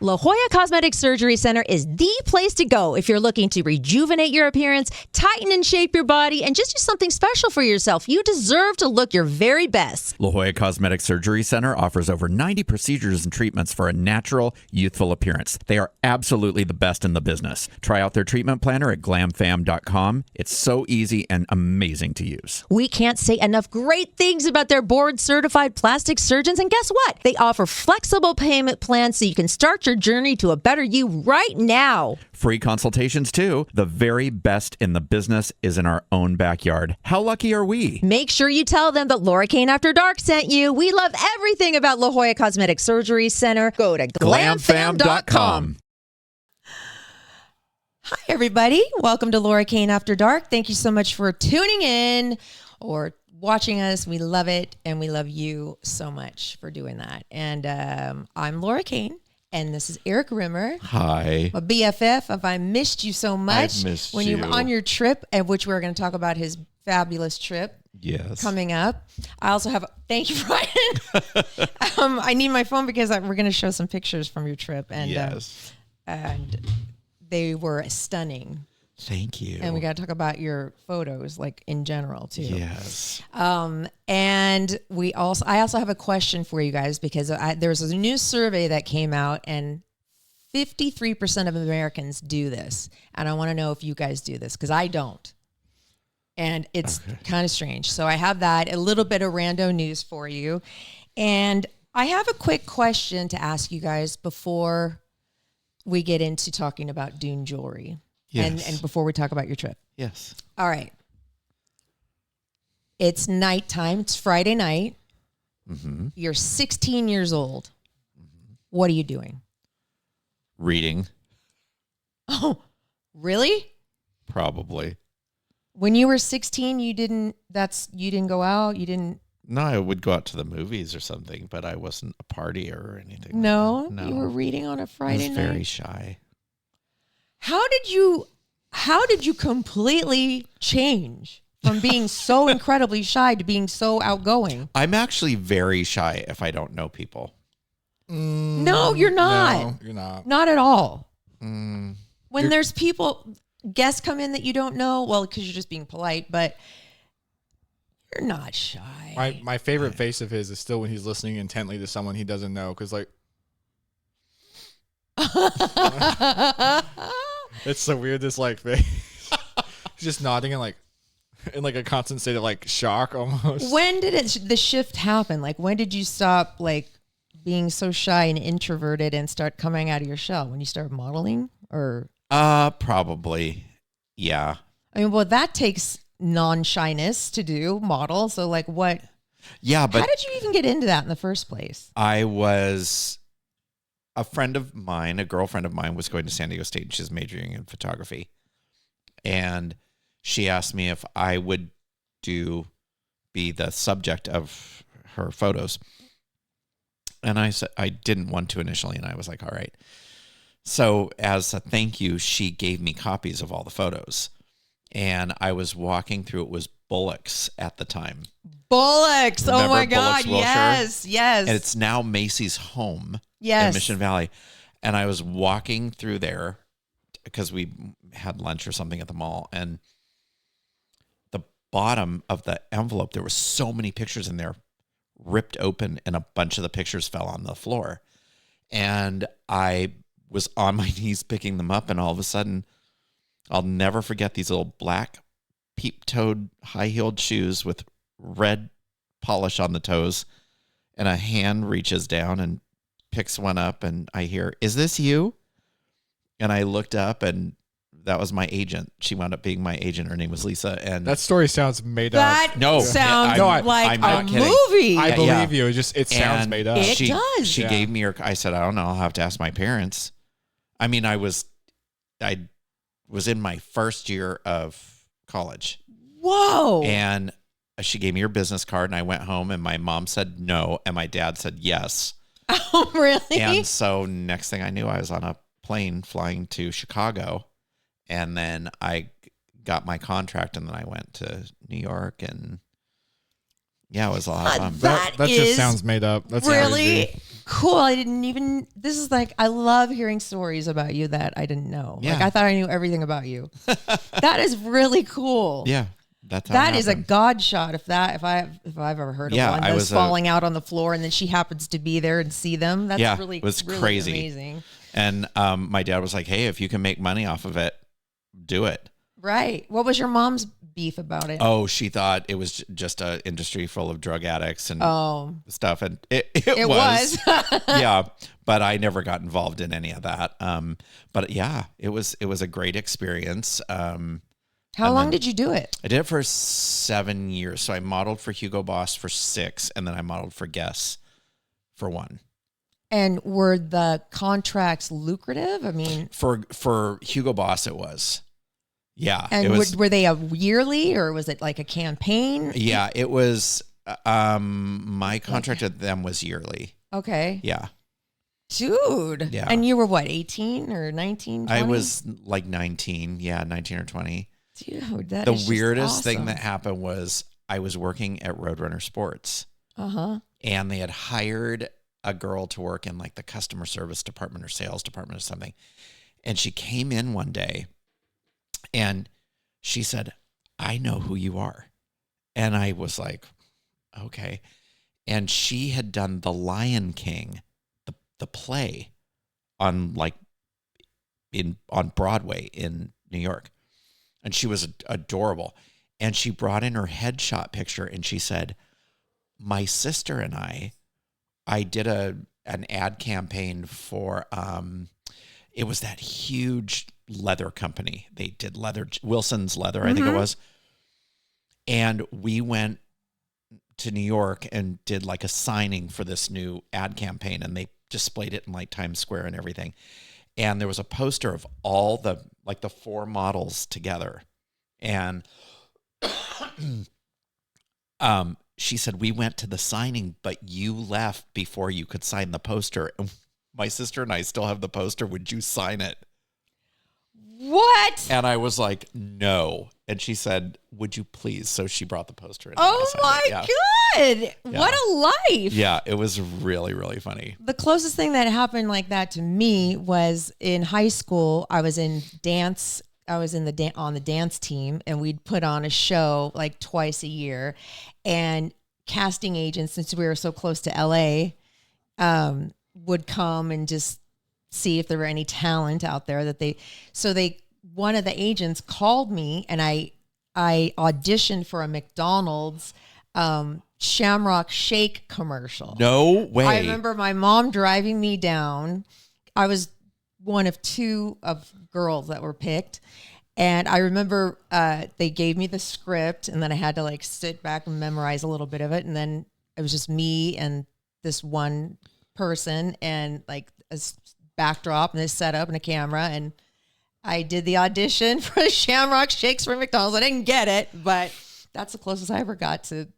La Jolla Cosmetic Surgery Center is the place to go if you're looking to rejuvenate your appearance, tighten and shape your body, and just do something special for yourself. You deserve to look your very best. La Jolla Cosmetic Surgery Center offers over 90 procedures and treatments for a natural, youthful appearance. They are absolutely the best in the business. Try out their treatment planner at glamfam.com. It's so easy and amazing to use. We can't say enough great things about their board-certified plastic surgeons, and guess what? They offer flexible payment plans so you can start your journey to a better you right now. Free consultations, too. The very best in the business is in our own backyard. How lucky are we? Make sure you tell them that Laura Cain After Dark sent you. We love everything about La Jolla Cosmetic Surgery Center. Go to glamfam.com. Hi, everybody. Welcome to Laura Cain After Dark. Thank you so much for tuning in or watching us. We love it, and we love you so much for doing that. And I'm Laura Cain. And this is Erik Rimmer. Hi. My BFF. If I missed you so much. I've missed when you were on your trip, at which we're going to talk about his fabulous trip. Yes. Coming up. I also have, thank you, Bryan. I need my phone because we're going to show some pictures from your trip. And, yes. And they were stunning. Thank you. And we got to talk about your photos, like in general, too. Yes. And I also have a question for you guys because there was a new survey that came out, and 53% of Americans do this. And I want to know if you guys do this because I don't. And it's kind of strange. So I have that, a little bit of rando news for you. And I have a quick question to ask you guys before we get into talking about Dune jewelry. Yes. And before we talk about your trip. Yes. All right. It's nighttime. It's Friday night. Mm-hmm. You're 16 years old. Mm-hmm. What are you doing? Reading. Oh, really? Probably. When you were 16, you didn't go out? You didn't? No, I would go out to the movies or something, but I wasn't a partier or anything. No? No. You were reading on a Friday night? I was very shy. How did you completely change from being so incredibly shy to being so outgoing? I'm actually very shy if I don't know people. No, you're not. No, you're not. Not at all. Mm. When there's guests come in that you don't know, well, because you're just being polite, but you're not shy. My favorite face of his is still when he's listening intently to someone he doesn't know, because like it's the weirdest like face. He's just nodding and like in like a constant state of like shock almost. When did the shift happen? Like when did you stop like being so shy and introverted and start coming out of your shell? When you started modeling, or Probably. Yeah. I mean, well, that takes non-shyness to do, model. So like what? Yeah, but how did you even get into that in the first place? I was a girlfriend of mine was going to San Diego State, and she's majoring in photography. And she asked me if I would be the subject of her photos. And I said I didn't want to initially, and I was like, all right. So as a thank you, she gave me copies of all the photos. And I was walking through, it was Bullock's at the time. Bullock's. Remember Oh my God. Bullock's Wilshire? Yes. And it's now Macy's home Yes. in Mission Valley. And I was walking through there because we had lunch or something at the mall. And the bottom of the envelope, there were so many pictures in there, ripped open, and a bunch of the pictures fell on the floor. And I was on my knees picking them up, and all of a sudden, I'll never forget these little black peep-toed high-heeled shoes with red polish on the toes, and a hand reaches down and picks one up, and I hear, "Is this you?" And I looked up, and that was my agent. She wound up being my agent. Her name was Lisa. And that story sounds made that up. No, sounds I'm like not a kidding. movie. I believe Yeah. you. It sounds made up. It does. She gave me her. I said, I don't know. I'll have to ask my parents. I mean, I was in my first year of college. Whoa. And she gave me her business card, and I went home, and my mom said no, and my dad said yes. Oh, really? And so next thing I knew, I was on a plane flying to Chicago, and then I got my contract, and then I went to New York, and yeah, it was a lot of fun. That just sounds made up. That's really? crazy. Cool. I didn't even, this is like, I love hearing stories about you that I didn't know. Yeah. Like I thought I knew everything about you. That is really cool. Yeah. That's how That it is a happened. God shot if I've ever heard of Yeah, one. I Those was falling out on the floor and then she happens to be there and see them. That's Yeah, really, it was really crazy. amazing. And my dad was like, hey, if you can make money off of it, do it. Right. What was your mom's beef about it? Oh, she thought it was just an industry full of drug addicts and stuff. And it was. Yeah. But I never got involved in any of that. But yeah, it was a great experience. How long did you do it? I did it for 7 years. So I modeled for Hugo Boss for 6, and then I modeled for Guess for 1. And were the contracts lucrative? I mean, For Hugo Boss, it was. Yeah. and it was, were they a yearly or was it like a campaign? yeah, it was. My contract with them was yearly. Okay. Yeah. Dude. Yeah. And you were what, 18 or 19, 20? I was like 19. Yeah, 19 or 20. Dude, that The is just weirdest thing awesome. that happened was I was working at Roadrunner Sports, and they had hired a girl to work in like the customer service department or sales department or something. And she came in one day and she said, I know who you are. And I was like, okay. And she had done The Lion King, the play on Broadway in New York. And she was adorable. And she brought in her headshot picture and she said, my sister and I did an ad campaign for, it was that huge leather company. They did leather, Wilson's Leather, I think it was. And we went to New York and did like a signing for this new ad campaign. And they displayed it in like Times Square and everything. And there was a poster of all the 4 models together. And she said, we went to the signing, but you left before you could sign the poster. And my sister and I still have the poster. Would you sign it? What? And I was like, no. And she said, would you please? So she brought the poster in. Oh and I signed my it. God. What a life. Yeah, it was really, really funny. The closest thing that happened like that to me was in high school. I was in dance. I was in on the dance team, and we'd put on a show like twice a year. And casting agents, since we were so close to LA, would come and just see if there were any talent out there one of the agents called me, and I auditioned for a McDonald's Shamrock Shake commercial. No way. I remember my mom driving me down. I was one of 2 of girls that were picked. And I remember they gave me the script, and then I had to like sit back and memorize a little bit of it. And then it was just me and this one person and like a backdrop and a setup and a camera. And I did the audition for the Shamrock Shakes for McDonald's. I didn't get it, but that's the closest I ever got to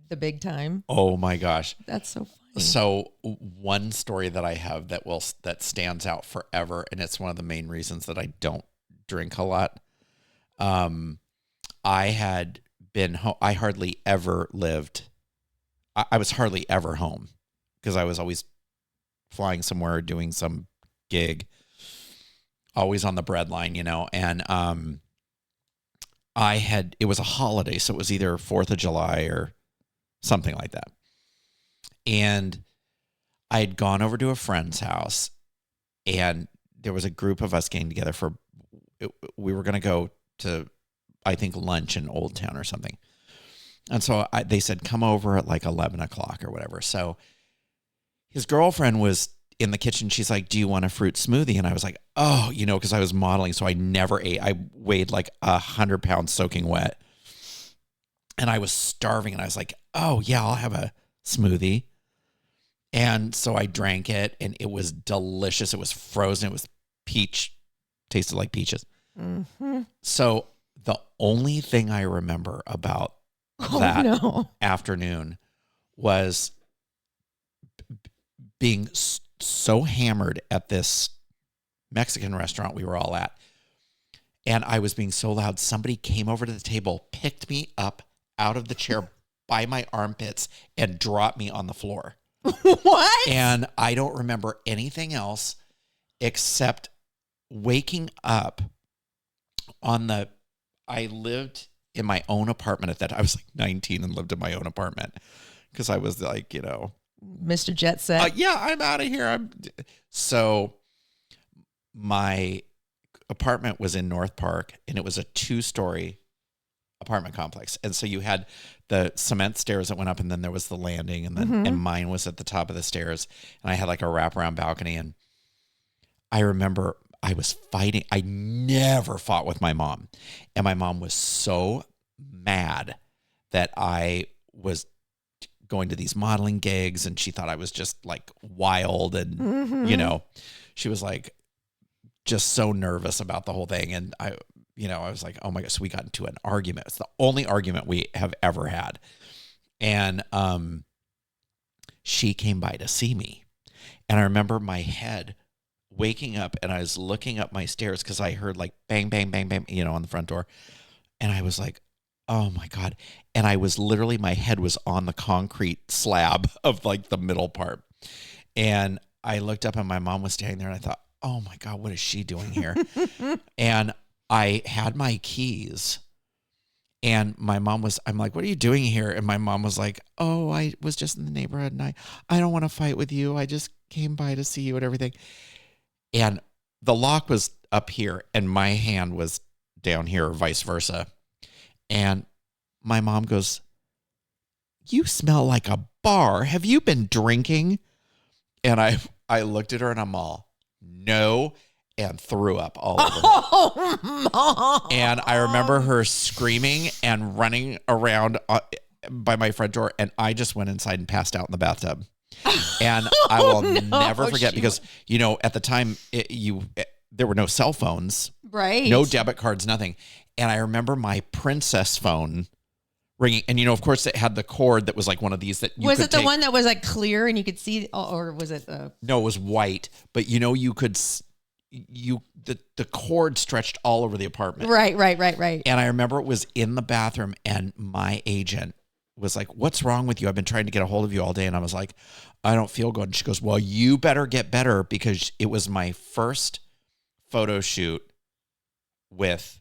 the big time. Oh my gosh. That's so funny. So one story that I have that stands out forever, and it's one of the main reasons that I don't drink a lot. I had been home. I hardly ever lived. I was hardly ever home because I was always flying somewhere or doing some gig, always on the breadline, and it was a holiday. So it was either 4th of July or something like that. And I had gone over to a friend's house, and there was a group of us getting together we were going to go to, I think, lunch in Old Town or something. And so they said, come over at like 11 o'clock or whatever. So his girlfriend was in the kitchen. She's like, do you want a fruit smoothie? And I was like, oh, because I was modeling. So I never ate. I weighed like 100 pounds soaking wet. And I was starving. And I was like, oh, yeah, I'll have a smoothie. And so I drank it, and it was delicious. It was frozen. It was peach. Tasted like peaches. Mm-hmm. So the only thing I remember about that afternoon was being so hammered at this Mexican restaurant we were all at. And I was being so loud. Somebody came over to the table, picked me up out of the chair by my armpits, and dropped me on the floor. What? And I don't remember anything else except waking up I lived in my own apartment at that time. I was like 19 and lived in my own apartment because I was like, Mr. Jet Set. yeah, I'm out of here. So my apartment was in North Park, and it was a 2-story apartment complex. And so you had the cement stairs that went up, and then there was the landing, and then and mine was at the top of the stairs, and I had like a wraparound balcony. And I remember I was fighting. I never fought with my mom, and my mom was so mad that I was going to these modeling gigs, and she thought I was just like wild, and she was like just so nervous about the whole thing. And I was like, oh my gosh, so we got into an argument. It's the only argument we have ever had. And she came by to see me. And I remember my head waking up, and I was looking up my stairs because I heard like bang, bang, bang, bang, on the front door. And I was like, oh my God. And I was literally, my head was on the concrete slab of like the middle part. And I looked up, and my mom was standing there, and I thought, oh my God, what is she doing here? And I had my keys, and I'm like, what are you doing here? And my mom was like, oh, I was just in the neighborhood, and I don't want to fight with you. I just came by to see you and everything. And the lock was up here, and my hand was down here, or vice versa. And my mom goes, you smell like a bar. Have you been drinking? And I looked at her, and I'm all, no, and threw up all over her. Oh, Mom. And I remember her screaming and running around by my front door, and I just went inside and passed out in the bathtub. And I will never forget, because at the time there were no cell phones, right? No debit cards, nothing. And I remember my princess phone ringing, and of course it had the cord that was like one of these that you was could it the take. one that was like clear and you could see, or was it No, it was white, but you could the cord stretched all over the apartment. Right. And I remember it was in the bathroom, and my agent was like, what's wrong with you? I've been trying to get a hold of you all day. And I was like, I don't feel good. And she goes, well, you better get better, because it was my first photo shoot with,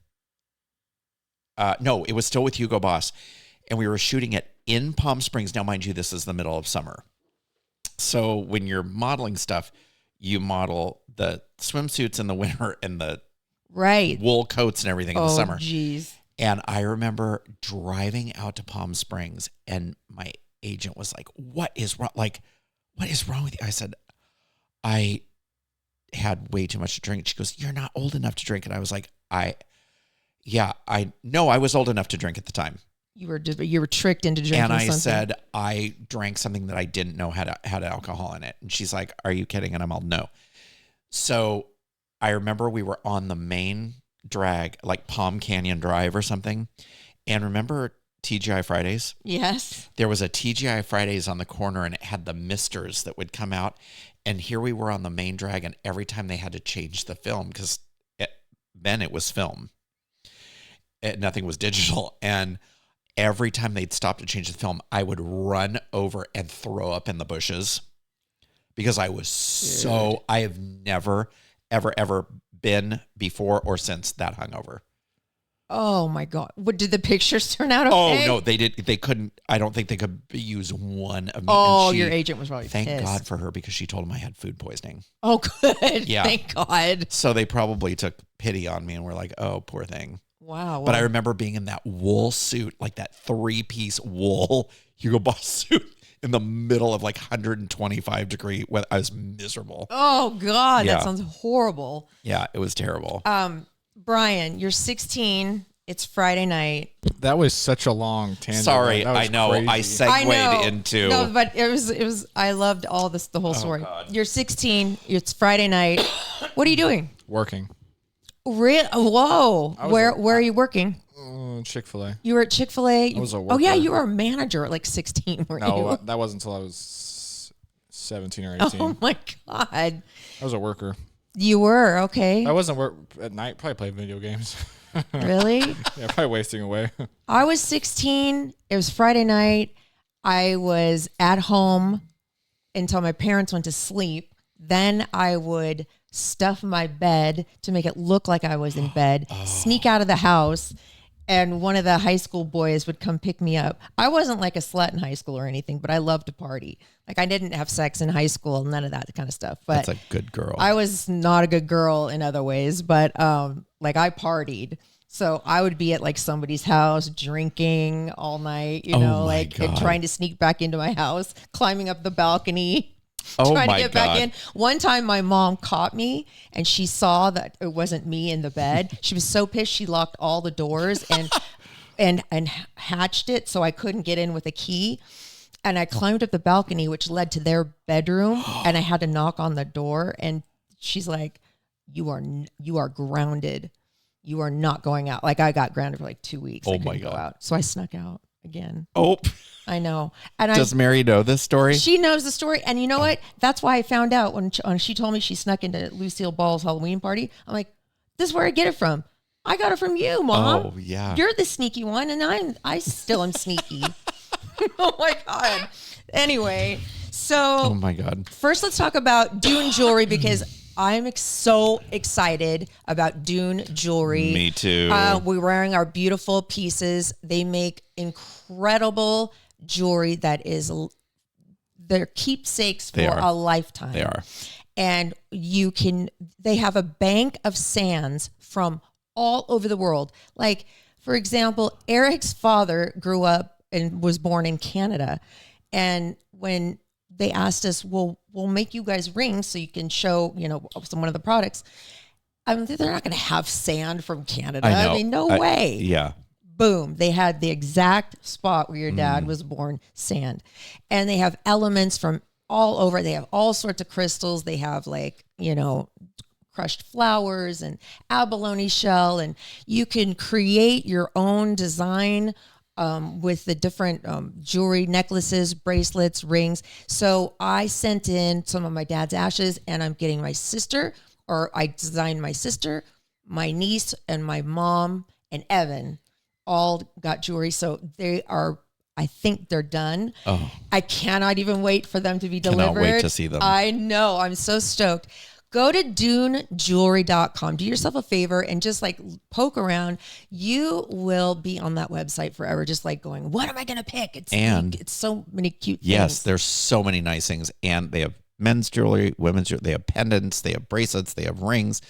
no, it was still with Hugo Boss. And we were shooting it in Palm Springs. Now, mind you, this is the middle of summer. So when you're modeling stuff, you model the swimsuits in the winter and the wool coats and everything in the summer. Oh, geez. And I remember driving out to Palm Springs, and my agent was like, what is wrong? Like, what is wrong with you? I said, I had way too much to drink. She goes, you're not old enough to drink. And I was like, I was old enough to drink at the time. You were tricked into drinking something. And I something. said, I drank something that I didn't know had alcohol in it. And she's like, are you kidding? And I'm all, no. So I remember we were on the main drag, like Palm Canyon Drive or something. And remember TGI Fridays? Yes. There was a TGI Fridays on the corner, and it had the misters that would come out. And here we were on the main drag, and every time they had to change the film, because then it was film. Nothing was digital. And every time they'd stop to change the film, I would run over and throw up in the bushes, because I was I have never, ever, ever been before or since that hungover. Oh my God. What, did the pictures turn out Oh okay? no, they couldn't. I don't think they could use one of me. Oh, your agent was probably thank pissed. God for her, because she told him I had food poisoning. Oh, good. Yeah. Thank God. So they probably took pity on me and were like, oh, poor thing. Wow. But I remember being in that wool suit, like that 3-piece wool Hugo Boss suit, in the middle of like 125 degree weather. I was miserable. Oh God, Yeah. that sounds horrible. Yeah, it was terrible. Bryan, you're 16. It's Friday night. That was such a long tangent. Sorry, That was I know. crazy. I segued into. No, but it was. I loved all this, the whole story. God. You're 16. It's Friday night. What are you doing? Working. Whoa. Where are you working? Chick-fil-A. You were at Chick-fil-A. I was a Oh yeah, worker. you were a manager at like 16, weren't No, you? that wasn't until I was 17 or 18. Oh my God. I was a worker. You were, okay. I wasn't work at night. Probably played video games. Really? Yeah, probably wasting away. I was 16. It was Friday night. I was at home until my parents went to sleep. Then I would stuff my bed to make it look like I was in bed, sneak out of the house, and one of the high school boys would come pick me up. I wasn't like a slut in high school or anything, but I loved to party. Like I didn't have sex in high school, none of that kind of stuff. But That's a good girl. I was not a good girl in other ways, but like I partied. So I would be at like somebody's house drinking all night, you know, like and trying to sneak back into my house, climbing up the balcony. Trying to get back in. One time my mom caught me and she saw that it wasn't me in the bed. She was so pissed she locked all the doors and hatched it so I couldn't get in with a key. And I climbed up the balcony, which led to their bedroom, and I had to knock on the door. And she's like, you are grounded. You are not going out. Like I got grounded for like 2 weeks. I couldn't go out. So I snuck out again. Oh, I know. And does Mary know this story? She knows the story. And you know what? That's why I found out when she told me she snuck into Lucille Ball's Halloween party. I'm like, this is where I get it from. I got it from you, Mom. Oh, yeah. You're the sneaky one, and I still am sneaky. Oh, my God. Anyway, so. Oh, my God. First, let's talk about Dune jewelry because I'm so excited about Dune jewelry. Me too. We're wearing our beautiful pieces. They make incredible jewelry that is they're keepsakes for a lifetime. They are. And they have a bank of sands from all over the world. Like, for example, Erik's father grew up and was born in Canada. And when they asked us, well, we'll make you guys rings so you can show, some one of the products. I mean, they're not going to have sand from Canada. I mean, no way. Yeah. Boom. They had the exact spot where your dad was born, sand. And they have elements from all over. They have all sorts of crystals. They have crushed flowers and abalone shell. And you can create your own design with the different jewelry, necklaces, bracelets, rings. So I sent in some of my dad's ashes and I'm getting my sister, or I designed my sister, my niece, and my mom and Evan all got jewelry. So I think they're done. Oh. I cannot even wait for them to be delivered. Cannot wait to see them. I know. I'm so stoked. Go to dunejewelry.com. Do yourself a favor and just like poke around. You will be on that website forever, just like going, what am I going to pick? It's so many cute things. Yes, there's so many nice things. And they have men's jewelry, women's jewelry, they have pendants, they have bracelets, they have rings.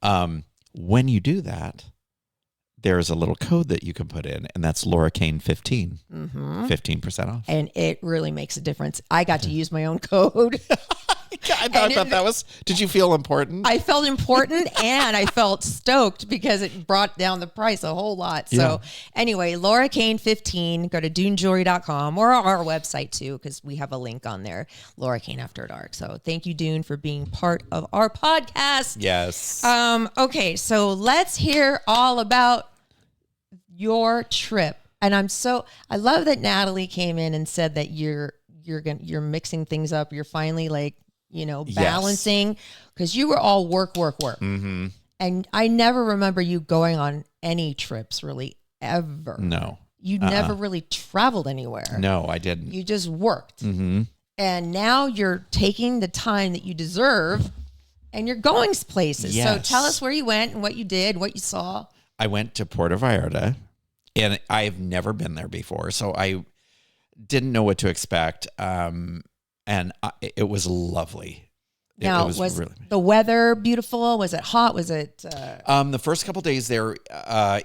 When you do that, there's a little code that you can put in, and that's Laura Cain 15, 15% off. And it really makes a difference. I got to use my own code. I thought that was, did you feel important? I felt important and I felt stoked because it brought down the price a whole lot. So anyway, Laura Cain 15, go to dunejewelry.com or our website too, because we have a link on there, Laura Cain After Dark. So thank you, Dune, for being part of our podcast. Yes. Okay, so let's hear all about your trip. And I love that Natalie came in and said that you're mixing things up. You're finally like, balancing, because you were all work. Mm-hmm. And I never remember you going on any trips really ever. No. You never really traveled anywhere. No, I didn't. You just worked. Mm-hmm. And now you're taking the time that you deserve and you're going places. Yes. So tell us where you went and what you did, what you saw. I went to Puerto Vallarta, and I've never been there before, so I didn't know what to expect. And it was lovely. Now, was really the weather beautiful? Was it hot? Was it? The first couple days there,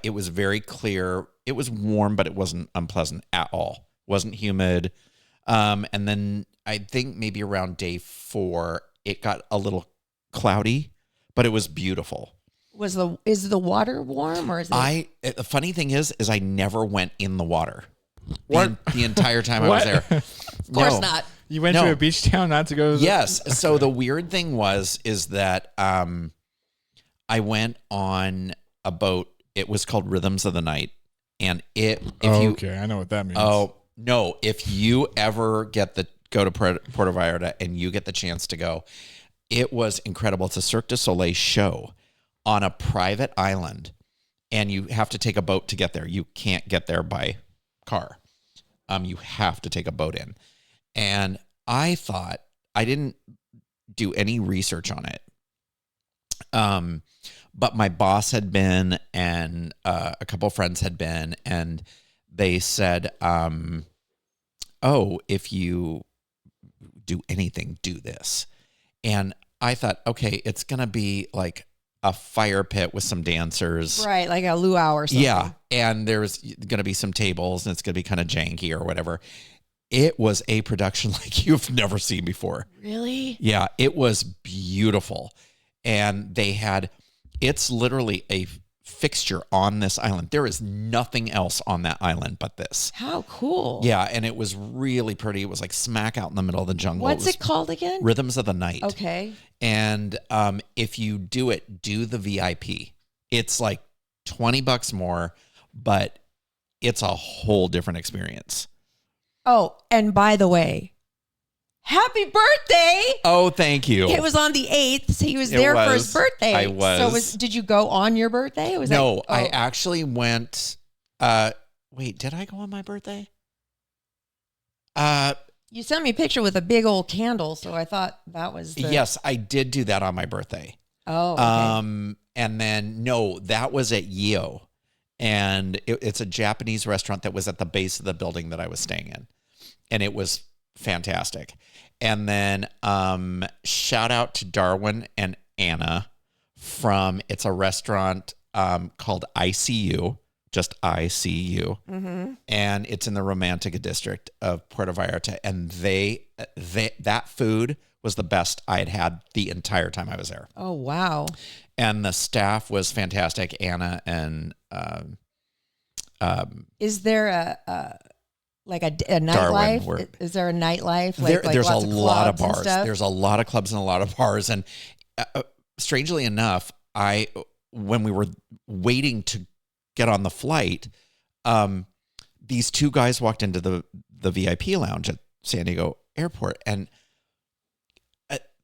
it was very clear. It was warm, but it wasn't unpleasant at all. Wasn't humid. And then I think maybe around day 4, it got a little cloudy, but it was beautiful. Is the water warm, or is it? The funny thing is I never went in the water. The entire time I was there. Of course not. You went to a beach town not to go? Yes. Okay. So the weird thing is that I went on a boat. It was called Rhythms of the Night. And okay, I know what that means. Oh, no. If you ever go to Puerto Vallarta and you get the chance to go, it was incredible. It's a Cirque du Soleil show on a private island. And you have to take a boat to get there. You can't get there by car. You have to take a boat in. And I thought I didn't do any research on it. But my boss had been, and a couple of friends had been, and they said, oh, if you do anything, do this. And I thought, okay, it's going to be like a fire pit with some dancers. Right, like a luau or something. Yeah, and there's going to be some tables, and it's going to be kind of janky or whatever. It was a production like you've never seen before. Really? Yeah, it was beautiful. And they had, it's literally a fixture on this island. There is nothing else on that island but this. How cool. Yeah, and it was really pretty. It was like smack out in the middle of the jungle. What's it called again? Rhythms of the Night. Okay. And if you do it, do the VIP. It's like $20 more, but it's a whole different experience. Oh, and by the way, happy birthday. Oh, thank you. It was on the 8th. So he was there for his birthday. I was. So did you go on your birthday? No, I actually went. Wait, did I go on my birthday? You sent me a picture with a big old candle, so I thought that was Yes, I did do that on my birthday. Oh, okay. And then, no, that was at Yeo. And it's a Japanese restaurant that was at the base of the building that I was staying in. And it was fantastic. And then shout out to Darwin and Anna from, it's a restaurant called ICU, just ICU. Mm-hmm. And it's in the Romantica district of Puerto Vallarta. And that food was the best I had had the entire time I was there. Oh, wow. And the staff was fantastic. Anna and is there a nightlife? Is there a nightlife? There's a lot of bars. Stuff? There's a lot of clubs and a lot of bars. And strangely enough, when we were waiting to get on the flight, these two guys walked into the VIP lounge at San Diego Airport, and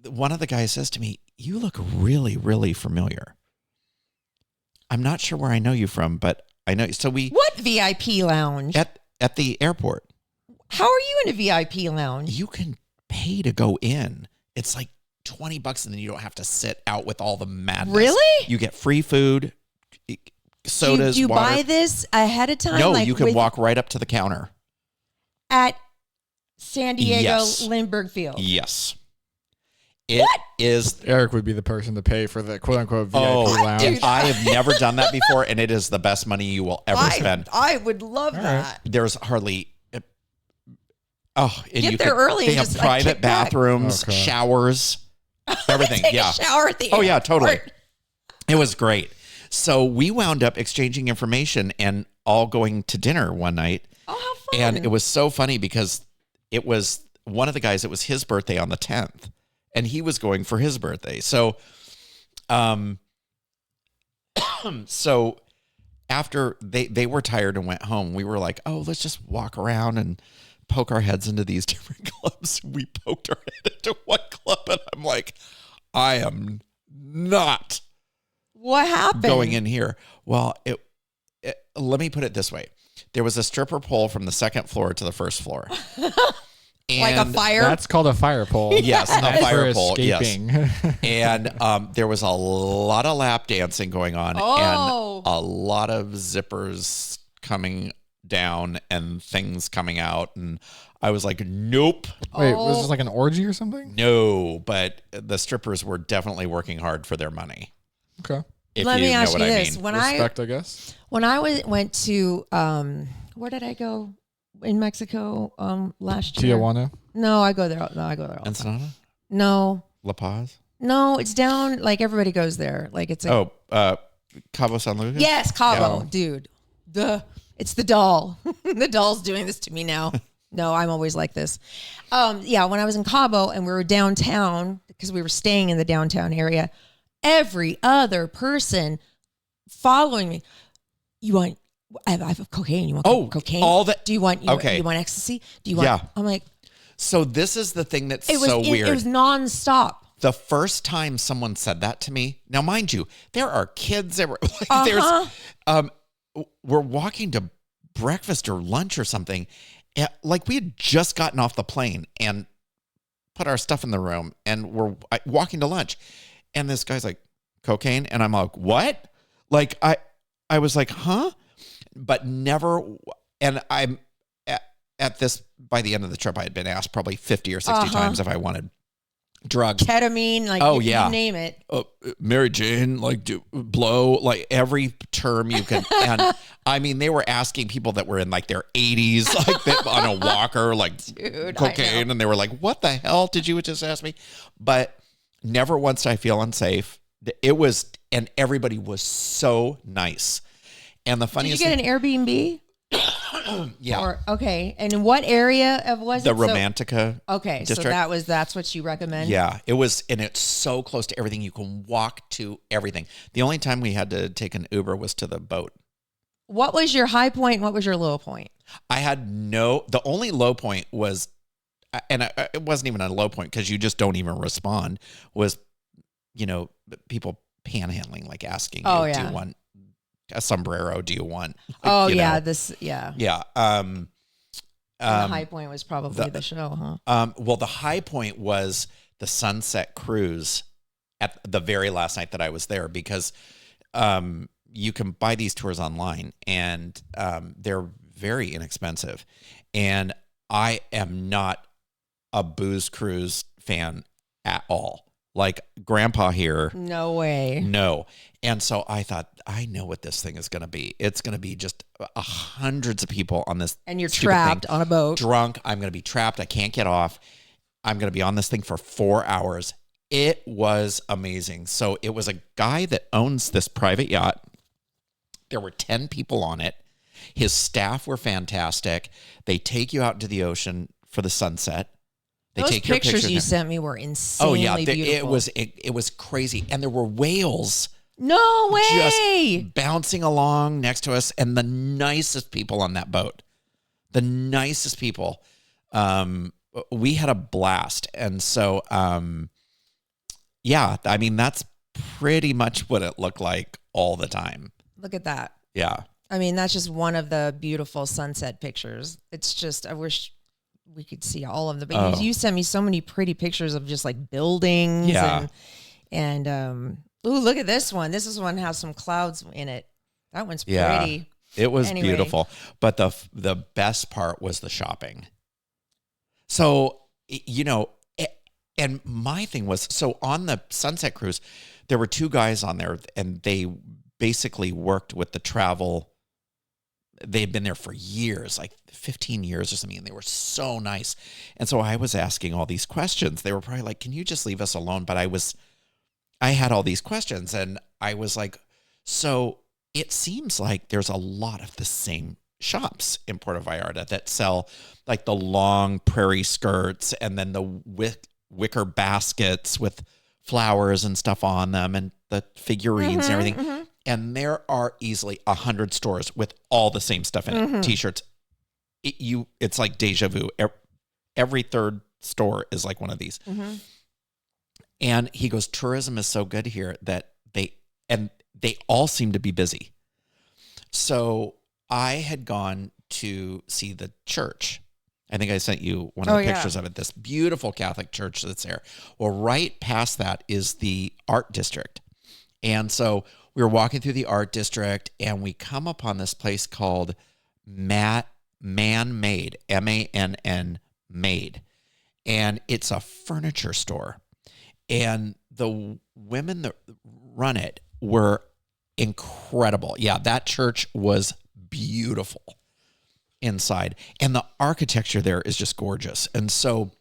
one of the guys says to me, "You look really, really familiar. I'm not sure where I know you from, but I know." So what VIP lounge? At the airport. How are you in a VIP lounge? You can pay to go in. It's like $20, and then you don't have to sit out with all the madness. Really? You get free food, sodas, Do you water. buy this ahead of time? No, you can walk right up to the counter. At San Diego Yes. Lindbergh Field. Yes. It is. Eric would be the person to pay for the quote unquote VIP Oh, lounge. I have never done that before, and it is the best money you will ever spend. I would love that. There's hardly. And Get there early. They and have just, private kick back. bathrooms, Okay. showers, everything. Take Yeah. a shower at the Oh, yeah, totally. airport. It was great. So we wound up exchanging information and all going to dinner one night. Oh, how fun. And it was so funny because it was one of the guys, it was his birthday on the 10th, and he was going for his birthday. So, so after they were tired and went home, we were like, oh, let's just walk around and poke our heads into these different clubs. We poked our head into one club, and I'm like, I am not what happened? going in here. Well, let me put it this way. There was a stripper pole from the second floor to the first floor. Like a fire? That's called a fire pole. Yes, a That's fire for pole. escaping. Yes. And there was a lot of lap dancing going on, Oh. and a lot of zippers coming down and things coming out. And I was like, nope. Wait, was this like an orgy or something? No, but the strippers were definitely working hard for their money. Okay. If Let you me know ask what you I this. mean. Respect, I guess. When I went to, where did I go in Mexico last year? Tijuana. No, I go there. No, I go there all the time. Ensenada? No, La Paz? no, it's down. Like everybody goes there. Like it's a, Cabo San Lucas? yes, Cabo, Yeah. dude. It's the doll. The doll's doing this to me now. No, I'm always like this. Yeah, when I was in Cabo and we were downtown because we were staying in the downtown area, every other person following me. You want? I have cocaine. You want cocaine? all that. Do you want? Okay. You want ecstasy? Do you want? Yeah. I'm like, So this is the thing that's it was so weird. It was nonstop. The first time someone said that to me, now mind you, there are kids everywhere. Like there's, we're walking to breakfast or lunch or something. Like we had just gotten off the plane, and put our stuff in the room and we're walking to lunch. And this guy's like, cocaine? And I'm like, what? Like, I was like, huh? But never, and I'm at this, by the end of the trip, I had been asked probably 50 or 60 times if I wanted drugs. Ketamine, like, you name it. Mary Jane, like, blow, like every term you can. And I mean, they were asking people that were in like their 80s, like on a walker, like Dude, cocaine. And they were like, what the hell did you just ask me? But never once did I feel unsafe. It was, and everybody was so nice. And the funniest Did you get an Airbnb? Yeah. Okay. And in what area of was the it? Romantica. Okay. district. So that's what you recommend? Yeah, it was, and it's so close to everything. You can walk to everything. The only time we had to take an Uber was to the boat. What was your high point and what was your low point? I had the only low point was, and it wasn't even a low point because you just don't even respond, was, people panhandling, like asking do you want a sombrero? Do you want? Yeah. And the high point was probably the show, huh? Well, the high point was the sunset cruise at the very last night that I was there, because you can buy these tours online and they're very inexpensive. And I am not a booze cruise fan at all. Like Grandpa here. No way. No. And so I thought, I know what this thing is going to be. It's going to be just hundreds of people on this. And you're trapped on a boat. Drunk. I'm going to be trapped. I can't get off. I'm going to be on this thing for 4 hours. It was amazing. So it was a guy that owns this private yacht. There were 10 people on it. His staff were fantastic. They take you out into the ocean for the sunset. They Those take your pictures you sent me were insanely beautiful. It was crazy. And there were whales. No way. Just bouncing along next to us, and the nicest people on that boat. The nicest people. We had a blast. And so, yeah, I mean, that's pretty much what it looked like all the time. Look at that. Yeah. I mean, that's just one of the beautiful sunset pictures. It's just, I wish we could see all of them. But you sent me so many pretty pictures of just like buildings. Yeah. And ooh, look at this one. This one has some clouds in it. That one's pretty. Yeah, it was Anyway. beautiful. But the best part was the shopping. So, and my thing was, so on the Sunset Cruise, there were 2 guys on there, and they basically worked with the travel. They had been there for years, like 15 years or something, and they were so nice. And so I was asking all these questions. They were probably like, can you just leave us alone? But I had all these questions, and I was like, so it seems like there's a lot of the same shops in Puerto Vallarta that sell like the long prairie skirts and then the wicker baskets with flowers and stuff on them and the figurines and everything. Mm-hmm. And there are easily 100 stores with all the same stuff in it. T-shirts. It's like deja vu. Every third store is like one of these. Mm-hmm. And he goes, tourism is so good here that they all seem to be busy. So I had gone to see the church. I think I sent you one of the pictures of it, this beautiful Catholic church that's there. Well, right past that is the art district. And so we were walking through the art district, and we come upon this place called Man-Made, M-A-N-N Made. And it's a furniture store. And the women that run it were incredible. Yeah, that church was beautiful inside. And the architecture there is just gorgeous. And so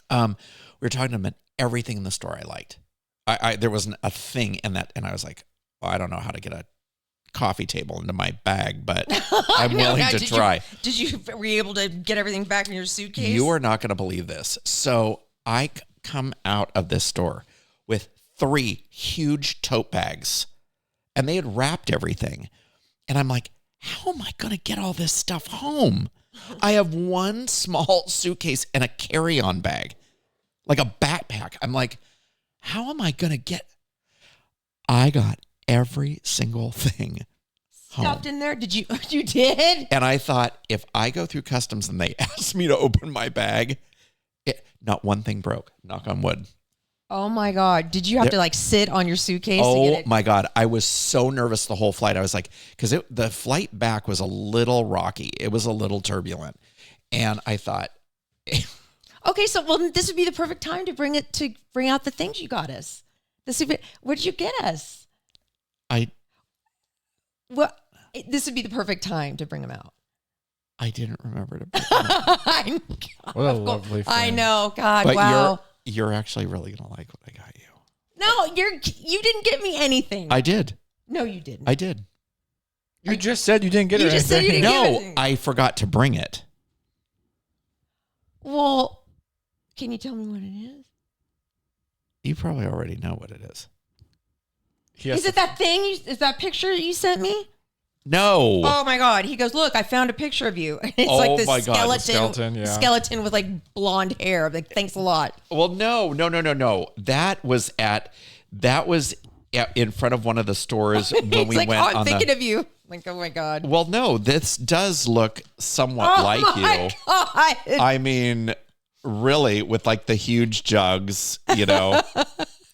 we were talking to them, and everything in the store I liked. There wasn't a thing in that. And I was like, I don't know how to get a coffee table into my bag, but I'm willing to try. Were you able to get everything back in your suitcase? You are not going to believe this. So I come out of this store with 3 huge tote bags, and they had wrapped everything. And I'm like, how am I going to get all this stuff home? I have one small suitcase and a carry-on bag, like a backpack. I'm like, how am I going to get? I got every single thing stuffed in there. Did you? You did? And I thought, if I go through customs and they ask me to open my bag, Not one thing broke. Knock on wood. Oh my God. Did you have to like sit on your suitcase to Oh get it? my God. I was so nervous the whole flight. I was like, because the flight back was a little rocky. It was a little turbulent. And I thought, Okay, so well, this would be the perfect time to bring out the things you got us. What did you get us? Well, this would be the perfect time to bring them out. I didn't remember to bring them out. What a lovely thing. I know, God, But wow. you're actually really gonna like what I got you. No, you didn't get me anything. I did. No, you didn't. I did. You just said you didn't get You her just said you anything. didn't get No, anything. I forgot to bring it. Well, can you tell me what it is? You probably already know what it is. Is it that thing? Is that picture you sent me? No. Oh my God. He goes, look, I found a picture of you. It's Oh like this my God, the skeleton, skeleton with like blonde hair. I'm like, thanks a lot. Well, no. That was in front of one of the stores when It's we like, went I'm on thinking of you. Like, oh my God. Well, no, this does look somewhat like you. God. I mean, really, with like the huge jugs, you know,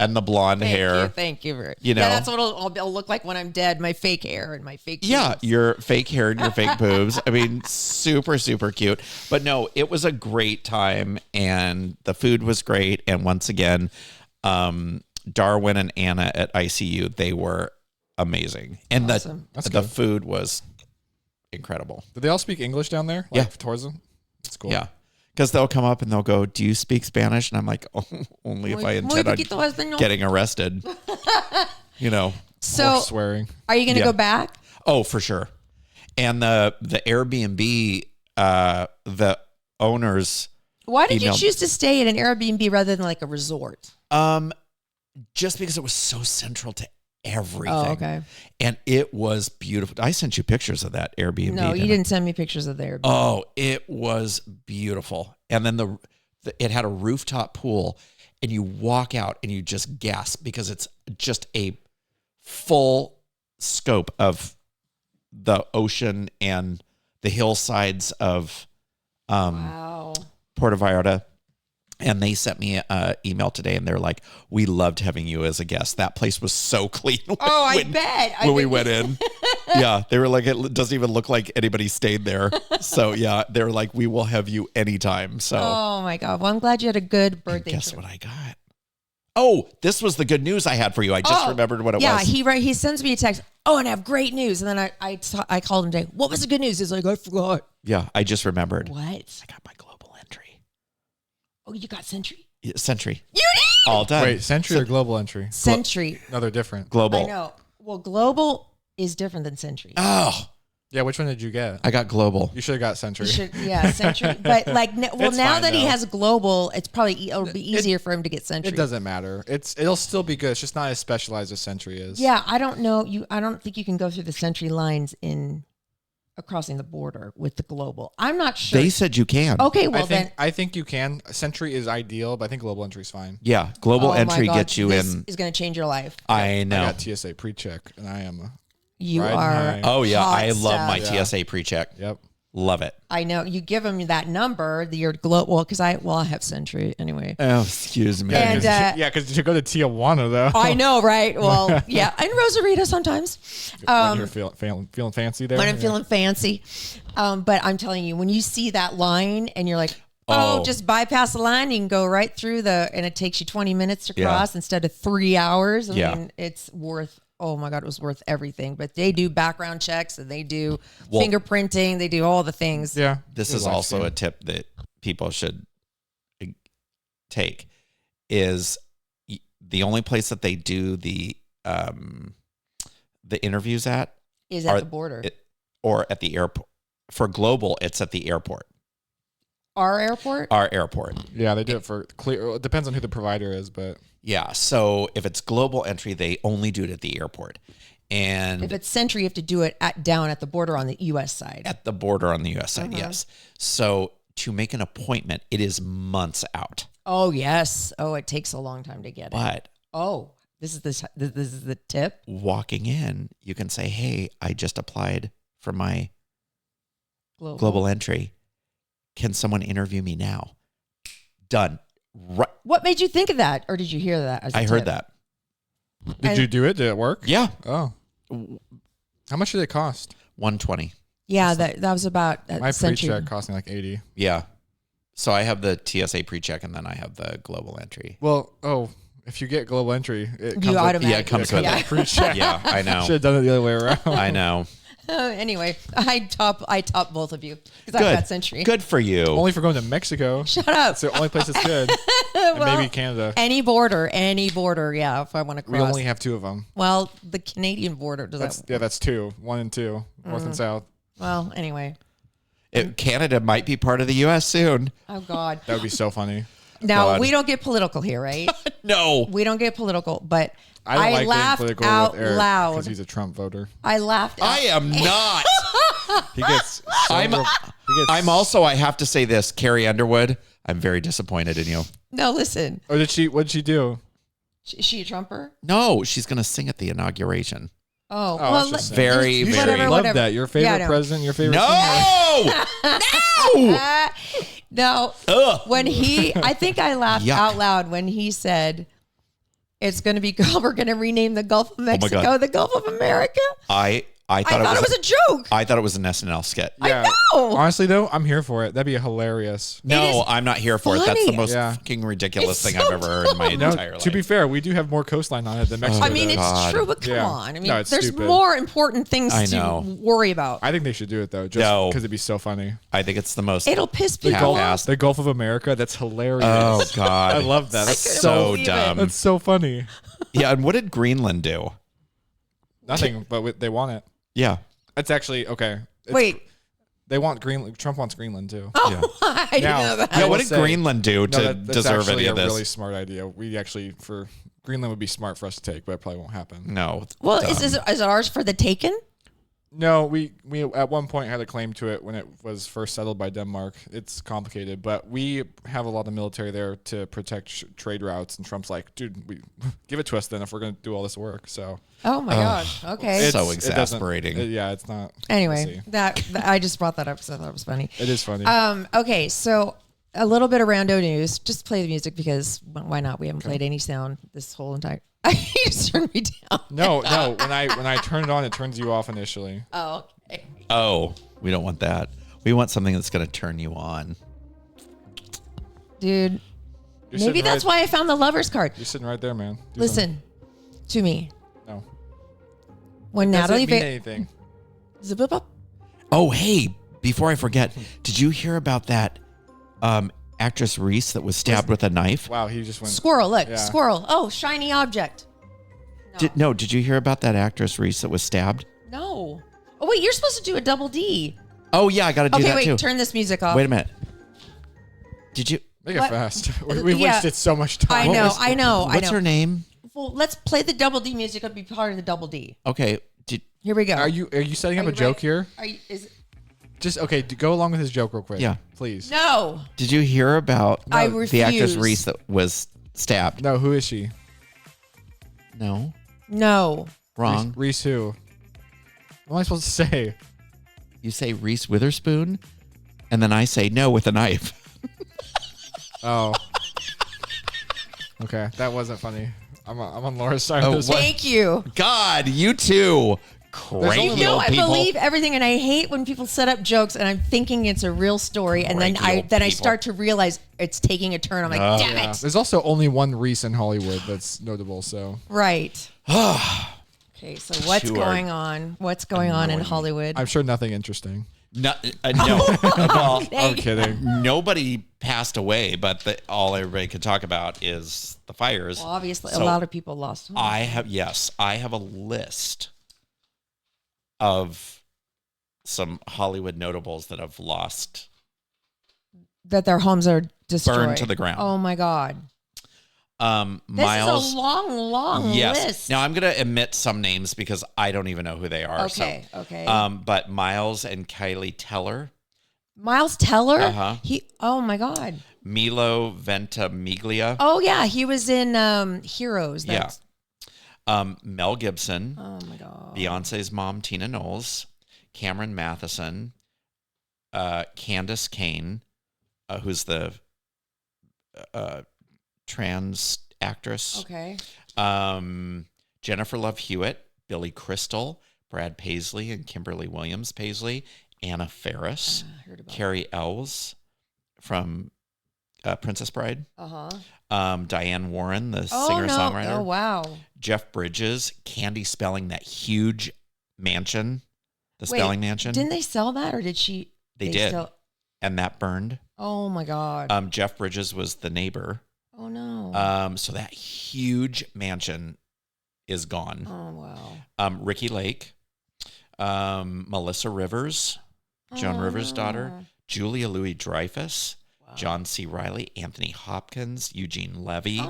and the blonde hair. Thank you. You know. Yeah, that's what I'll look like when I'm dead. My fake hair and my fake Yeah, boobs. your fake hair and your fake boobs. I mean, super, super cute. But no, it was a great time, and the food was great. And once again, Darwin and Anna at ICU, they were amazing. And Awesome. the food was incredible. Did they all speak English down there? Yeah. Towards them? That's cool. Yeah. Because they'll come up and they'll go, do you speak Spanish? And I'm like, oh, only if I intend on getting arrested. You know. So, Or swearing. are you going to go back? Oh, for sure. And the Airbnb, the owners. Why did you emailed- choose to stay at an Airbnb rather than like a resort? Just because it was so central to everything. Oh, okay. And it was beautiful. I sent you pictures of that Airbnb. No, you didn't send me pictures of the Airbnb. Oh, it was beautiful. And then it had a rooftop pool, and you walk out and you just gasp because it's just a full scope of the ocean and the hillsides of Wow. Puerto Vallarta. And they sent me an email today, and they're like, "We loved having you as a guest. That place was so clean." Oh, I bet. When we went in, yeah, they were like, "It doesn't even look like anybody stayed there." So yeah, they were like, "We will have you anytime." So, oh my God. Well, I'm glad you had a good birthday. guess trip. what I got? Oh, this was the good news I had for you. I just remembered what it was. Yeah, he sends me a text. Oh, and I have great news. And then I called him today. What was the good news? He's like, I forgot. Yeah, I just remembered. What? I got my global entry. Oh, you got Sentry? Yeah, Sentry. You did? All done. Wait, Sentry or Global Entry? Sentry. No, they're different. Global. I know. Well, Global is different than Sentry. Oh, Yeah, which one did you get? I got global. You should have got Sentry. Sentry. But like, now It's fine, that he though. has Global, it'll be easier for him to get Sentry. It doesn't matter. It'll still be good. It's just not as specialized as Sentry is. Yeah, I don't know. I don't think you can go through the Sentry lines crossing the border with the Global. I'm not sure. They said you can. Okay, well I think you can. Sentry is ideal, but I think Global Entry is fine. Yeah, global oh my entry God, gets you this in. is going to change your life. I know. I got TSA pre-check, and I am. You Riding are. high. Oh yeah, hot I love my stuff. TSA pre-check. Yep. Love it. I know. You give them that number, your Global, because I have Sentry anyway. Oh, excuse me. And, Yeah, because you go to Tijuana though. I know, right? Well, yeah, and Rosarito sometimes. when you're feeling fancy there. When I'm Yeah. feeling fancy. But I'm telling you, when you see that line and you're like, oh, just bypass the line, you can go right through and it takes you 20 minutes to cross instead of 3 hours. I mean, it's worth, oh my God, it was worth everything. But they do background checks and they do fingerprinting. They do all the things. Yeah. This is also a tip that people should take is the only place that they do the interviews at Is at the border. Or at the airport. For global, it's at the airport. Our airport? Our airport. Yeah, they do it for clear. It depends on who the provider is, but Yeah. So if it's global entry, they only do it at the airport. And If it's Sentry, you have to do it down at the border on the U.S. side. at the border on the U.S. side, yes. So to make an appointment, it is months out. Oh, yes. Oh, it takes a long time to get it. But Oh, this is the tip? walking in, you can say, hey, I just applied for my global entry. Can someone interview me now? Done. Right. What made you think of that? Or did you hear that? As a I heard tip? that. Did you do it? Did it work? Yeah. Oh. How much did it cost? $120. Yeah, that was about a My century. pre-check cost me like $80. Yeah. So I have the TSA pre-check and then I have the global entry. Well, if you get global entry, it comes You with, automatically. Yeah, it comes with it. pre-check. Yeah, I know. Should have done it the other way around. I know. Anyway, I top both of you because I've got Century. Good for you. Only for going to Mexico. Shut up. It's the only place that's good. And maybe Canada. Any border. Yeah. If I want to cross. We only have 2 of them. Well, the Canadian border does that. Yeah, that's 2. 1 and 2, north and south. Well, anyway. Canada might be part of the U.S. soon. Oh God. That would be so funny. Now God. we don't get political here, right? No. We don't get political, but I don't like laughed getting political out with Erik loud. because he's a Trump voter. I laughed. I am not. He gets. I'm also, I have to say this, Carrie Underwood, I'm very disappointed in you. No, listen. What did she do? Is she a Trumper? No, she's going to sing at the inauguration. Oh, that's well, just very, You very. should love that. Your favorite know. president, your favorite singer. No! No! No, Ugh. when I think I laughed Yuck. out loud when he said, it's going to be, we're going to rename the Gulf of Mexico God. the Gulf of America. I thought it was a joke. I thought it was an SNL skit. Yeah. know. Honestly, though, I'm here for it. That'd be hilarious. No, I'm not here for it. That's the funny. most Yeah. fucking ridiculous It's thing so I've ever heard in my No, entire life. to be fair, we do have more coastline on it than Mexico. I mean, does. it's God. true, but come Yeah. on. I mean, No, it's there's stupid. more important things I to know. worry about. I think they should do it though, just No. because it'd be so funny. I think it's the most. It'll piss The people Half-assed. off. The Gulf of America. That's hilarious. Oh God, I love that. That's I couldn't so believe it. dumb. That's so funny. Yeah, and what did Greenland do? Nothing, but they want it. Yeah, It's actually okay. Wait. They want Greenland. Trump wants Greenland too. yeah. I didn't Now- know that. Yeah, will what did say- Greenland do to that's deserve actually any of a this? really smart idea. We actually for Greenland would be smart for us to take, but it probably won't happen. No. Well, dumb. is it ours for the taken? No, we at one point had a claim to it when it was first settled by Denmark. It's complicated, but we have a lot of military there to protect trade routes. And Trump's like, dude, give it to us then if we're going to do all this work. So Oh my gosh. Okay. So it doesn't- exasperating. yeah, it's not. Anyway, we'll see. that I just brought that up because I thought it was funny. It is funny. Okay, so a little bit of rando news. Just play the music because why not? We haven't played any sound this whole entire. You just turned me down. no. When I turn it on, it turns you off initially. Oh, okay. Oh, we don't want that. We want something that's going to turn you on. Dude, You're maybe sitting that's right, why I found the lover's card. you're sitting right there, man. Do Listen to me. something. When No, Natalie doesn't mean anything. Zip up. Oh, hey, before I forget, did you hear about that actress Reese that was stabbed with a knife? Wow, he just went. Squirrel, look, Yeah. squirrel. Oh, shiny object. Did you hear about that actress Reese that was stabbed? No. Oh, wait, you're supposed to do a double D. Oh, yeah, I got to do Okay, that wait, too. turn this music off. Wait a minute. Did you? Make it What? fast. We've Yeah. wasted so much time. I know. What's her name? Well, let's play the double D music. It'll be part of the double D. Okay. Here we go. Are you setting up Are a you joke ready? here? Are you, is Just okay. Go along with his joke real quick. Yeah. please. No. Did you hear about I the actress refuse. Reese that was stabbed? No, who is she? No. No. Wrong. Reese who? What am I supposed to say? You say Reese Witherspoon, and then I say no with a knife. Oh. Okay, that wasn't funny. I'm on Laura's side Oh, of this. what? Thank you. God, you two crazy You know, old I people. believe everything, and I hate when people set up jokes, and I'm thinking it's a real story, and then Cranky I old then I people. start to realize it's taking a turn. I'm like, damn Yeah. it! There's also only one Reese in Hollywood that's notable. So Right. Okay, so what's You are going on? What's going on in annoying. Hollywood? I'm sure nothing interesting. No. Well, I'm kidding. nobody passed away, but all everybody could talk about is the fires. Well, obviously, So a lot of people lost homes. I have a list of some Hollywood notables that have lost. that their homes are destroyed, Burned to the ground. Oh my God! This Miles. is a long Yes. list. Now I'm going to omit some names because I don't even know who they are. Okay, So, okay. But Miles and Kylie Teller, Miles Teller. Uh-huh. He. Oh my God. Milo Ventimiglia, Oh yeah, he was in Heroes. Yeah. Mel Gibson, Oh my God. Beyonce's mom Tina Knowles, Cameron Matheson, Candace Cain, who's the trans actress. Okay. Jennifer Love Hewitt, Billy Crystal, Brad Paisley and Kimberly Williams Paisley, Anna Faris, Carrie Elves from Princess Bride. Diane Warren, the singer-songwriter. Oh, wow. Jeff Bridges, Candy Spelling, that huge mansion, the Spelling Mansion. Didn't they sell that, or did she? They did. And that burned. Oh, my God. Jeff Bridges was the neighbor. Oh, no. So that huge mansion is gone. Oh, wow. Ricky Lake, Melissa Rivers, Joan Rivers' daughter, Julia Louis-Dreyfus, John C. Reilly, Anthony Hopkins, Eugene Levy,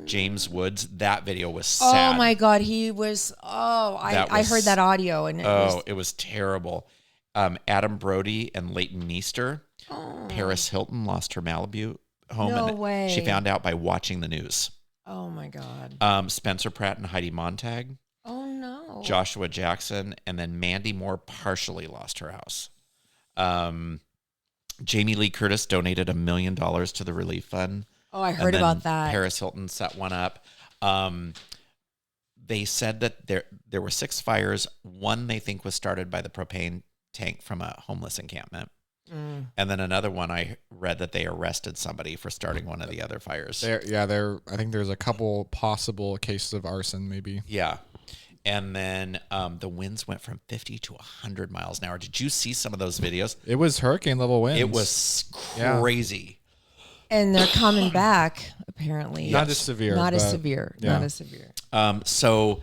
James Woods. That video was sad. Oh my God, he was. I heard that audio and it was terrible. Adam Brody and Leighton Meester. Paris Hilton lost her Malibu home. No and way. She found out by watching the news. Oh my God. Spencer Pratt and Heidi Montag. Oh no. Joshua Jackson, and then Mandy Moore partially lost her house. Jamie Lee Curtis donated $1 million to the relief fund. Oh, I heard about that. Paris Hilton set one up. They said that there were 6 fires. One they think was started by the propane tank from a homeless encampment. And then another one, I read that they arrested somebody for starting one of the other fires. I think there's a couple possible cases of arson, maybe. Yeah. And then the winds went from 50 to 100 miles an hour. Did you see some of those videos? It was hurricane level winds. It was crazy. And they're coming back, apparently. Not as severe. Not as severe. Yeah. Not as severe. So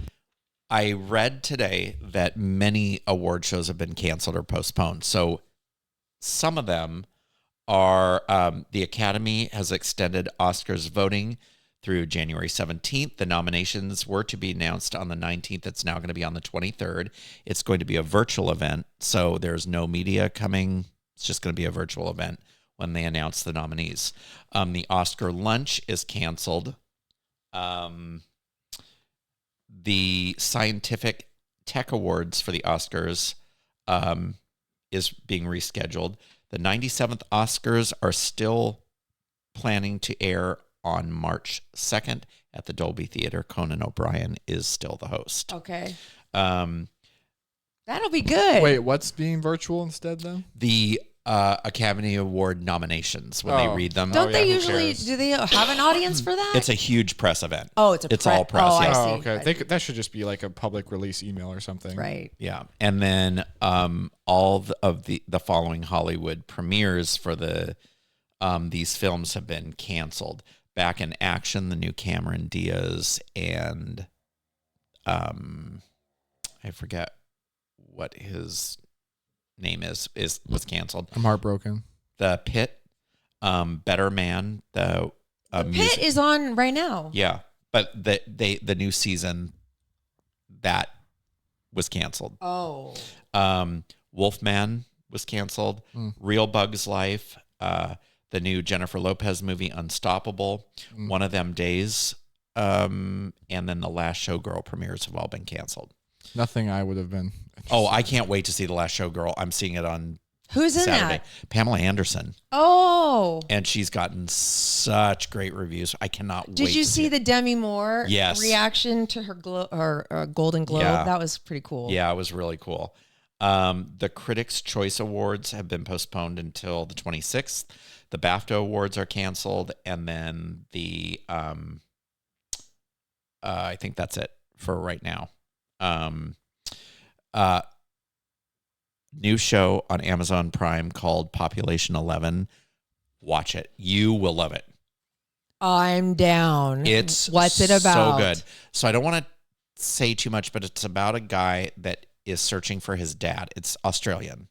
I read today that many award shows have been canceled or postponed. So some of them are the Academy has extended Oscars voting through January 17th. The nominations were to be announced on the 19th. It's now going to be on the 23rd. It's going to be a virtual event, so there's no media coming. It's just going to be a virtual event when they announce the nominees. The Oscar lunch is canceled. The Scientific Tech Awards for the Oscars is being rescheduled. The 97th Oscars are still planning to air on March 2nd at the Dolby Theater. Conan O'Brien is still the host. Okay. That'll be good. Wait, what's being virtual instead, though? The Academy Award nominations, when they read them. Don't they usually, do they have an audience for that? It's a huge press event. Oh, it's all press. Oh, yeah. I see. Okay. That should just be like a public release email or something. Right. Yeah. And then all of the following Hollywood premieres for these films have been canceled. Back in Action, the new Cameron Diaz, and I forget what his name was canceled. I'm heartbroken. The Pit, Better Man, the Pit is on right now. Yeah, but the new season that was canceled. Oh. Wolfman was canceled. Real Bug's Life, the new Jennifer Lopez movie Unstoppable, One of Them Days, and then the Last Showgirl premieres have all been canceled. Nothing I would have been. Oh, I can't wait to see The Last Showgirl. I'm seeing it on Who's in Saturday. that? Pamela Anderson. Oh. And she's gotten such great reviews. I cannot wait. Did you see it. the Demi Moore reaction to her Golden Globe? Yeah. That was pretty cool. Yeah, it was really cool. The Critics' Choice Awards have been postponed until the 26th. The BAFTA Awards are canceled. And then the, I think that's it for right now. New show on Amazon Prime called Population 11. Watch it. You will love it. I'm down. What's it about? So good. So I don't want to say too much, but it's about a guy that is searching for his dad. It's Australian,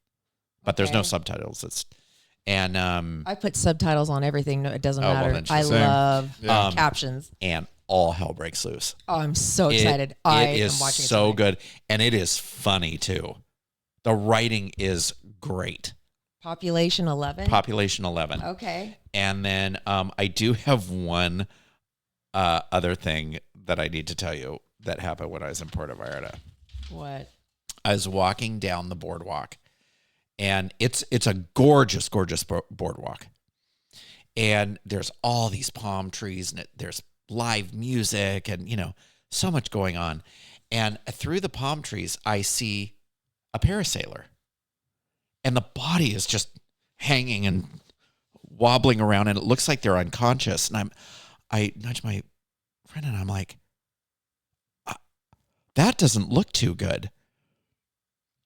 but there's no subtitles. I put subtitles on everything. No, it doesn't matter. Well, I love Yeah. captions. And all hell breaks loose. Oh, I'm so excited. I am watching it so tonight. good, and it is funny too. The writing is great. Population 11. Population 11. Okay. And then I do have one other thing that I need to tell you that happened when I was in Puerto Vallarta. What? I was walking down the boardwalk, and it's a gorgeous, gorgeous boardwalk. And there's all these palm trees, and there's live music, and so much going on. And through the palm trees, I see a parasailer, and the body is just hanging and wobbling around, and it looks like they're unconscious. And I nudge my friend, and I'm like, that doesn't look too good.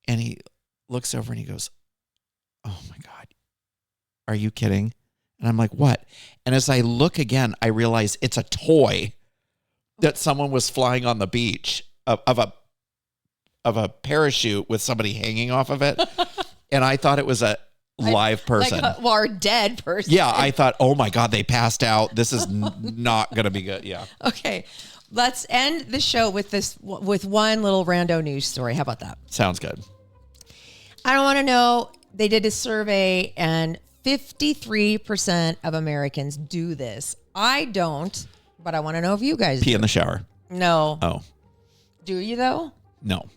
And he looks over and he goes, oh my God, are you kidding? And I'm like, what? And as I look again, I realize it's a toy that someone was flying on the beach of a parachute with somebody hanging off of it. And I thought it was a live person. Or a dead person. Yeah, I thought, oh my God, they passed out. This is not going to be good. Yeah. Okay. Let's end the show with one little rando news story. How about that? Sounds good. I don't want to know. They did a survey and 53% of Americans do this. I don't, but I want to know if you guys Pee do. in the shower. No. Oh. Do you though? No.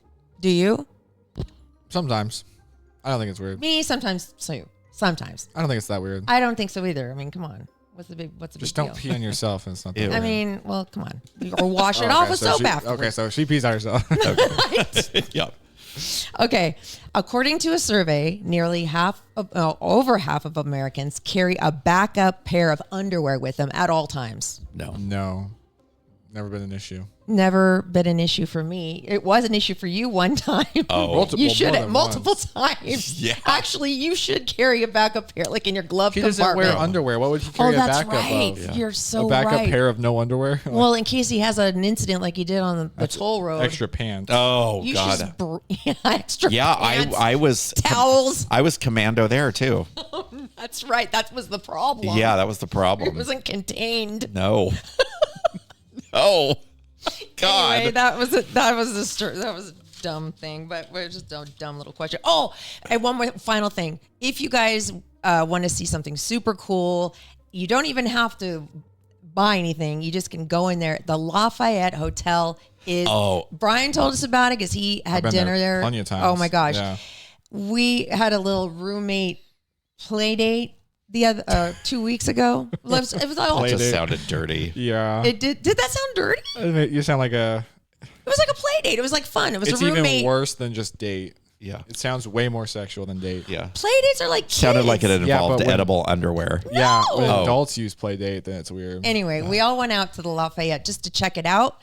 Do you? Sometimes. I don't think it's weird. Me, sometimes. So sometimes. I don't think it's that weird. I don't think so either. I mean, come on. What's the big Just deal? don't pee on yourself and it's not that Ew. weird. I mean, well, come on. Or wash it off with soap afterwards. Okay, so she pees on herself. Yep. Okay. According to a survey, over half of Americans carry a backup pair of underwear with them at all times. No. Never been an issue. Never been an issue for me. It was an issue for you one time. Oh. You should more have than multiple once. times. Yeah. Actually, you should carry a backup pair, like in your glove He compartment. doesn't wear underwear. What would he Oh, carry a that's backup right. of? Yeah. You're so A backup right. pair of no underwear? Well, in case he has an incident like he did on the toll road. Extra pants. Oh, You God. should extra Yeah, pants, I was towels. I was commando there too. That's right. That was the problem. Yeah, that was the It problem. wasn't contained. No. No. God. Anyway, that was a dumb thing, but we're just a dumb little question. Oh, and one more final thing. If you guys want to see something super cool, you don't even have to buy anything. You just can go in there. The Lafayette Hotel is. Oh. Bryan told us about it because he had been dinner there plenty of times. Oh my gosh. Yeah. We had a little roommate play date the other 2 weeks ago. It was all. It Play just date. sounded dirty. Yeah. It did that sound dirty? You sound like a... It was like a play date. It was like fun. It was It's a roommate. even worse than just date. Yeah. It sounds way more sexual than date. Yeah. Play dates are like Sounded kids. like it Yeah, involved but when- edible underwear. Yeah, when Oh. adults use play date, then it's weird. Anyway, we all went out to the Lafayette just to check it out.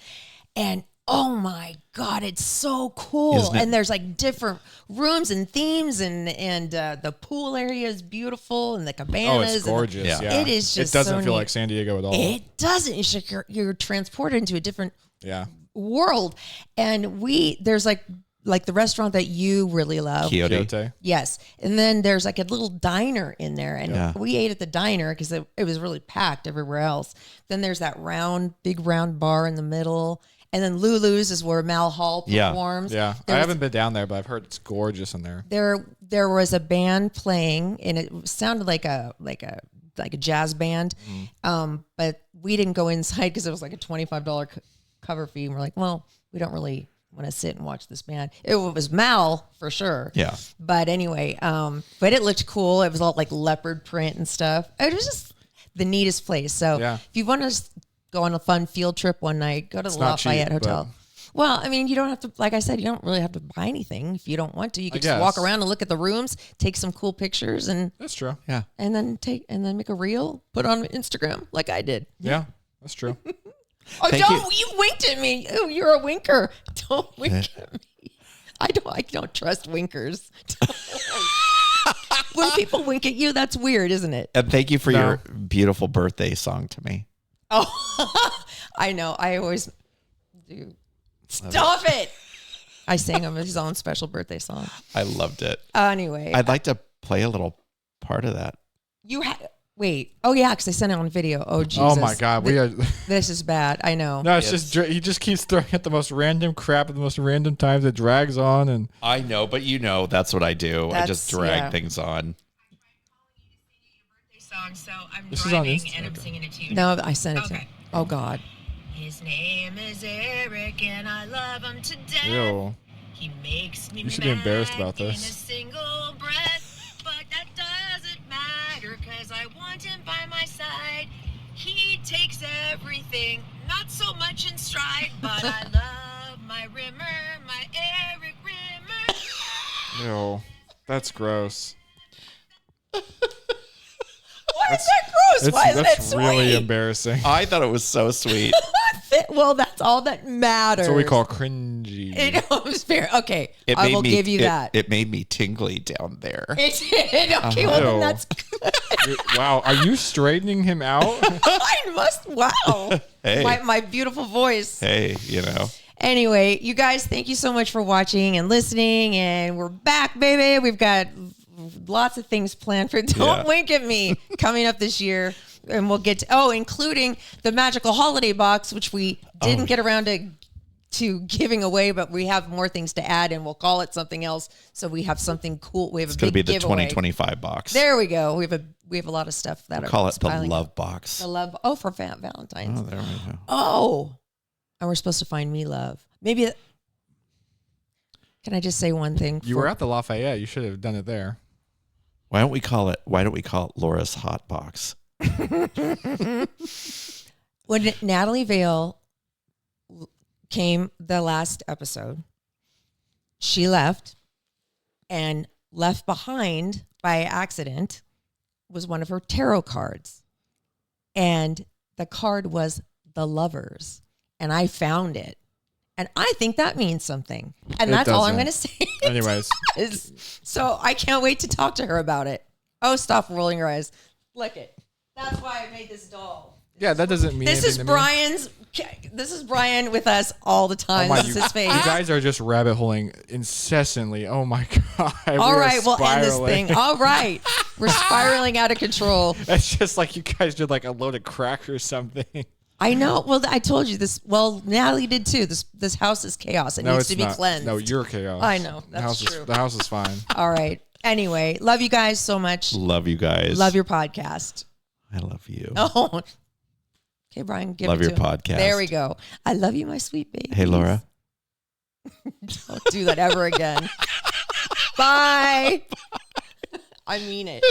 And oh my God, it's so cool. Isn't it? And there's like different rooms and themes and the pool area is beautiful and the cabanas. Oh, it's gorgeous. Yeah. Yeah. It is just It doesn't so feel neat. like San Diego at all. It doesn't. It's like you're transported into a different Yeah. world. And there's like the restaurant that you really love. Quixote. Quixote. Yes. And then there's like a little diner in there. And Yeah. we ate at the diner because it was really packed everywhere else. Then there's that big round bar in the middle. And then Lulu's is where Mal Hall Yeah. performs. Yeah. There I was- haven't been down there, but I've heard it's gorgeous in there. There was a band playing and it sounded like a jazz band. But we didn't go inside because it was like a $25 cover fee. And we're like, well, we don't really want to sit and watch this band. It was Mal for sure. Yeah. But anyway, but it looked cool. It was all like leopard print and stuff. It was just the neatest place. So Yeah. if you want to go on a fun field trip one night, go to the not cheap, Lafayette Hotel. but- Well, I mean, you don't have to, like I said, you don't really have to buy anything if you don't want to. You can just guess. walk around and look at the rooms, take some cool pictures and That's true. Yeah. then make a reel, put it on Instagram like I did. Yeah. That's true. Oh, Thank you winked at me. Oh, you're a winker. Don't wink at me. I don't trust winkers. When people wink at you, that's weird, isn't it? And thank you for No. your beautiful birthday song to me. Oh, I know. I always do. Stop it. I sang him his own special birthday song. I loved it. Anyway, I'd like to play a little part of that. wait. Oh yeah, because I sent it on video. Oh Jesus. Oh my God. We are. This is bad. I know. No, it's just he just keeps throwing at the most random crap at the most random times. It drags on and I know, but that's what I do. I just That's- drag yeah. things on. Song, so I'm This is on driving Insta- and I'm okay. singing it to you. No, I sent it to Okay. him. Oh God. His name is Erik and I love him to death. ew. He makes me You should be embarrassed mad about in a this. single breath, but that doesn't matter because I want him by my side. takes everything, not so much in stride, but I love my Rimmer, my Erik Rimmer. No, that's gross. Why is that gross? Why isn't it That's sweet? really embarrassing. I thought it was so sweet. Well, that's all that matters. That's what we call cringy. It was fair. Okay, I will give you that. It made me tingly down there. It did. Okay, well, then Ew. that's good. Wow, are you straightening him out? I must. Wow. Hey. My beautiful voice. Hey, Anyway, you guys, thank you so much for watching and listening. And we're back, baby. We've got lots of things planned for Don't Wink at Me coming up this year. And we'll get to, including the magical holiday box, which we didn't get around to giving away, but we have more things to add, and we'll call it something else. So we have something cool. We have it's a going to big be the giveaway. 2025 box. There we go. We have a lot of stuff that We'll call it the piling love up. box. The love. For Valentine's. Oh, there we go. Oh, and we're supposed to find me love. Maybe. Can I just say one thing? You were at the Lafayette. You should have done it there. Why don't we call it Laura's hot box? When Natalie Vale came the last episode, she left, and left behind by accident was one of her tarot cards. And the card was the Lovers. And I found it. And I think that means something. And It that's all I'm doesn't. going to say. Anyways. So I can't wait to talk to her about it. Oh, stop rolling your eyes. Look it. That's why I made this doll. Yeah, that doesn't mean This anything is to me. Brian's. This is Brian with us all the time. Oh my, This is his face. You guys are just rabbit holing incessantly. Oh my God. All right, we'll end this thing. All right. We're spiraling out of control. It's just like you guys did like a load of crack or something. I know. Well, I told you this. Well, Natalie did too. This house is chaos. It needs to be cleansed. No, you're chaos. I know. That's true. The house is fine. All right. Anyway, love you guys so much. Love you guys. Love your podcast. I love you. Oh. Okay, Brian, give Love it your to him. podcast. There we go. I love you, my sweet baby. Hey, Laura. Don't do that ever again. Bye. I mean it.